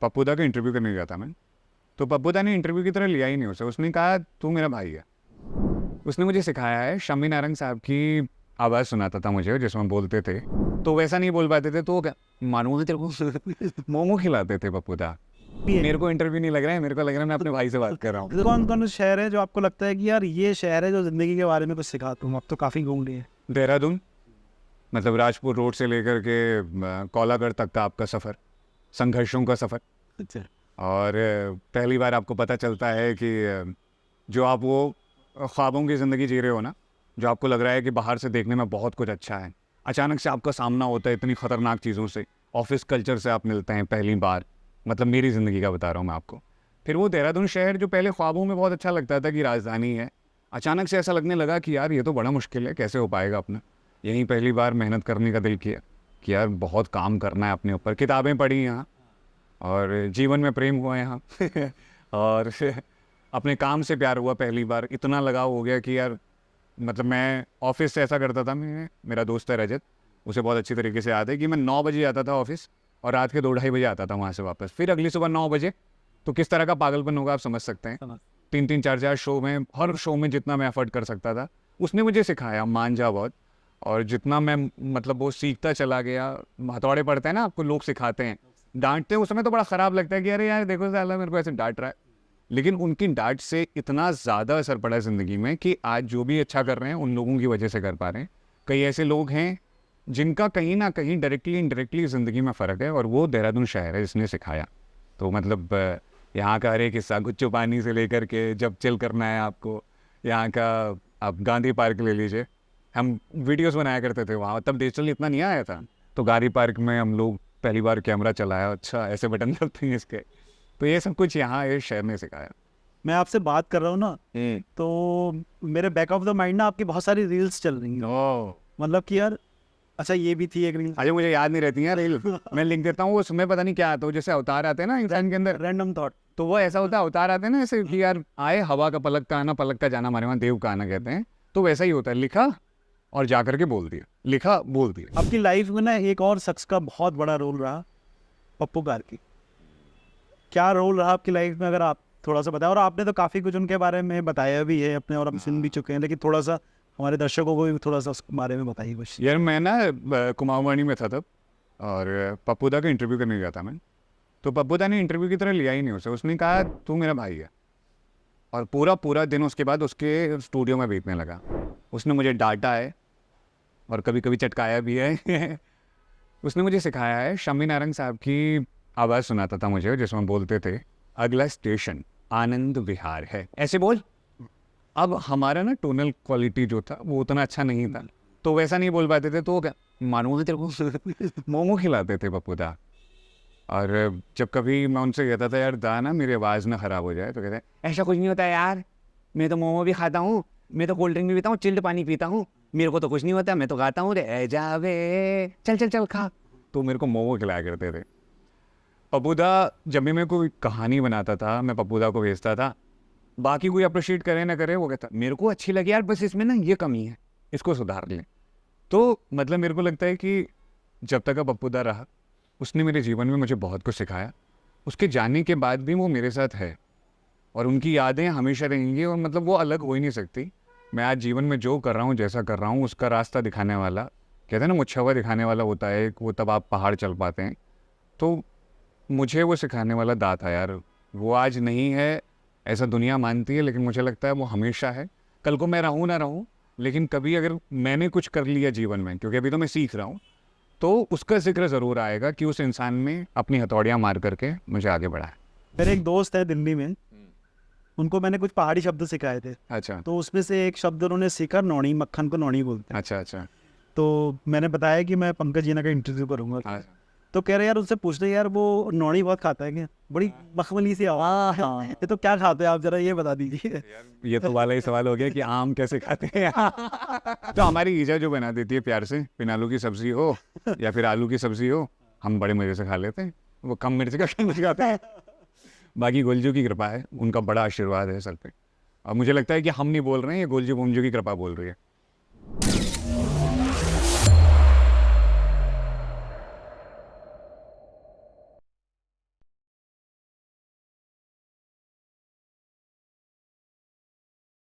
पप्पू दा का इंटरव्यू करने गया था मैं। तो पप्पू दा ने इंटरव्यू की तरह लिया ही नहीं उसे। उसने कहा तू मेरा भाई है। उसने मुझे सिखाया है, शम्मी नारंग साहब की आवाज़ सुनाता था मुझे जिसमें बोलते थे, तो वैसा नहीं बोल पाते थे, तो क्या मानूंगा तेरे को मोमो खिलाते थे पप्पू दा। मेरे को इंटरव्यू नहीं लग रहा है, मेरे को लग रहा है मैं अपने भाई से बात कर रहा हूँ। कौन कौन शहर है जो आपको लगता है कि यार ये शहर है जो जिंदगी के बारे में कुछ सिखाता हूँ? अब तो काफ़ी घूम लिए। देहरादून, मतलब राजपुर रोड से लेकर के कोलागढ़ तक का आपका सफ़र, संघर्षों का सफ़र। अच्छा। और पहली बार आपको पता चलता है कि जो आप वो ख्वाबों की ज़िंदगी जी रहे हो ना, जो आपको लग रहा है कि बाहर से देखने में बहुत कुछ अच्छा है, अचानक से आपका सामना होता है इतनी ख़तरनाक चीज़ों से। ऑफिस कल्चर से आप मिलते हैं पहली बार, मतलब मेरी ज़िंदगी का बता रहा हूँ मैं आपको। फिर वो देहरादून शहर जो पहले ख्वाबों में बहुत अच्छा लगता था कि राजधानी है, अचानक से ऐसा लगने लगा कि यार ये तो बड़ा मुश्किल है, कैसे हो पाएगा अपना। यहीं पहली बार मेहनत करने का दिल किया कि यार बहुत काम करना है अपने ऊपर। किताबें पढ़ी यहाँ और जीवन में प्रेम हुआ यहाँ और अपने काम से प्यार हुआ पहली बार। इतना लगाव हो गया कि यार, मतलब मैं ऑफिस से ऐसा करता था, मेरा दोस्त है रजत, उसे बहुत अच्छी तरीके से याद है कि मैं 9 बजे आता था ऑफिस और रात के 2-2:30 बजे आता था वहाँ से वापस, फिर अगली सुबह 9 बजे। तो किस तरह का पागलपन होगा आप समझ सकते हैं। 3-3 4-4 शो में, हर शो में जितना मैं एफर्ट कर सकता था उसने मुझे सिखाया, मान जा बहुत। और जितना मैं मतलब वो सीखता चला गया, हथौड़े पड़ते हैं ना आपको, लोग सिखाते हैं, डांटते हैं, उस समय तो बड़ा ख़राब लगता है कि अरे यार देखो साला मेरे को ऐसे डांट रहा है। लेकिन उनकी डांट से इतना ज़्यादा असर पड़ा है ज़िंदगी में कि आज जो भी अच्छा कर रहे हैं उन लोगों की वजह से कर पा रहे हैं। कई ऐसे लोग हैं जिनका कहीं ना कहीं डायरेक्टली इनडायरेक्टली ज़िंदगी में फ़र्क है, और वो देहरादून शहर है जिसने सिखाया। तो मतलब यहाँ का हर एक हिस्सा, गुच्चू पानी से लेकर के जब चिल करना है आपको, यहाँ का आप गांधी पार्क ले लीजिए, हम वीडियोस बनाया करते थे वहाँ, तब डिजिटल इतना नहीं आया था। तो गांधी पार्क में हम लोग पहली बार कैमरा चलाया, अच्छा ऐसे बटन दबते हैं इसके। तो ये सब कुछ यहाँ इस शहर ने सिखाया। मैं आपसे बात कर रहा हूँ ना, तो मेरे बैक ऑफ द माइंड ना आपकी बहुत सारी रील्स चल रही हैं। मतलब कि यार अच्छा ये भी थी एक रील, अरे मुझे याद नहीं रहती है रील, मैं लिख देता हूँ, उसमें पता नहीं क्या आता है, जैसे अवतार आते हैं ना इंसान के अंदर, रैंडम थॉट। तो वो ऐसा होता है, अवतार आते हैं ना ऐसे कि यार आए हवा का पलक का आना, पलक का जाना, हमारे वहाँ देव का आना कहते हैं। तो वैसा ही होता है, लिखा और जा करके बोल दिया, लिखा बोल दिया। आपकी लाइफ में ना एक और शख्स का बहुत बड़ा रोल रहा, पप्पू कार्की। क्या रोल रहा आपकी लाइफ में, अगर आप थोड़ा सा बताएं। और आपने तो काफ़ी कुछ उनके बारे में बताया भी है अपने, और हम सुन भी चुके हैं, लेकिन थोड़ा सा हमारे दर्शकों को भी थोड़ा सा उसके बारे में बताइए कुछ। यार मैं ना कुमाऊवाणी में था तब, और पप्पू दा का इंटरव्यू करने गया था मैं। तो पप्पू दा ने इंटरव्यू की तरह लिया ही नहीं उसे। उसने कहा तू मेरा भाई है, और पूरा पूरा दिन उसके बाद उसके स्टूडियो में बीतने लगा। उसने मुझे डांटा है और कभी कभी चटकाया भी है उसने मुझे सिखाया है, शम्मी नारंग साहब की आवाज़ सुनाता था मुझे जिसमें बोलते थे अगला स्टेशन आनंद विहार है, ऐसे बोल। अब हमारा ना टोनल क्वालिटी जो था वो उतना अच्छा नहीं था, तो वैसा नहीं बोल पाते थे, तो क्या मानूंगा तेरे को मोमो खिलाते थे पप्पू दा। और जब कभी मैं उनसे कहता था यार दा ना मेरी आवाज़ ना ख़राब हो जाए, तो कहते हैं ऐसा कुछ नहीं होता यार, मैं तो मोमो भी खाता हूँ, मैं तो कोल्ड ड्रिंक भी पीता हूँ, चिल्ड पानी पीता हूँ, मेरे को तो कुछ नहीं होता, मैं तो गाता हूँ रे जावे चल चल चल खा। तो मेरे को मोमो खिलाया करते थे पप्पू दा। जब भी मैं कोई कहानी बनाता था मैं पप्पू दा को भेजता था, बाकी कोई अप्रिशिएट करे ना करे, वो कहता मेरे को अच्छी लगी यार, बस इसमें ना ये कमी है, इसको सुधार लें। तो मतलब मेरे को लगता है कि जब तक अब पप्पू दा रहा, उसने मेरे जीवन में मुझे बहुत कुछ सिखाया। उसके जाने के बाद भी वो मेरे साथ है और उनकी यादें हमेशा रहेंगी, और मतलब वो अलग हो ही नहीं सकती। मैं आज जीवन में जो कर रहा हूँ, जैसा कर रहा हूँ, उसका रास्ता दिखाने वाला, कहते हैं ना मुच्छा हुआ दिखाने वाला होता है वो, तब आप पहाड़ चल पाते हैं। तो मुझे वो सिखाने वाला दा था यार, वो आज नहीं है ऐसा दुनिया मानती है, लेकिन मुझे लगता है वो हमेशा है। कल को मैं रहूँ ना रहूँ, लेकिन कभी अगर मैंने कुछ कर लिया जीवन में, क्योंकि अभी तो मैं सीख रहा हूँ, तो उसका जिक्र ज़रूर आएगा कि उस इंसान में अपनी हथौड़ियाँ मार करके मुझे आगे बढ़ाया। मेरे एक दोस्त है दिल्ली में, उनको मैंने कुछ पहाड़ी शब्द सिखाए थे। अच्छा, तो उसमें से एक शब्द उन्होंने सीखा, नौणी, मक्खन को नौणी बोलते हैं। अच्छा अच्छा। तो मैंने बताया कि मैं पंकज जीना का इंटरव्यू करूंगा, अच्छा। तो कह रहे यार उससे पूछते यार वो नौणी बहुत खाता है क्या, बड़ी मखमली सी आवाज़, ये तो क्या खाते हैं आप, जरा ये बता दीजिए। ये तो वाला ही सवाल हो गया कि आम कैसे खाते हैं तो हमारी ईजा जो बना देती है प्यार से, बिन आलू की सब्जी हो या फिर आलू की सब्जी हो, हम बड़े मज़े से खा लेते हैं। वो कम मिर्च का मिर्च खाता है। बाकी गोलजू की कृपा है, उनका बड़ा आशीर्वाद है सर पे। और मुझे लगता है कि हम नहीं बोल रहे हैं, ये गोलजू बोमजू की कृपा बोल रही है।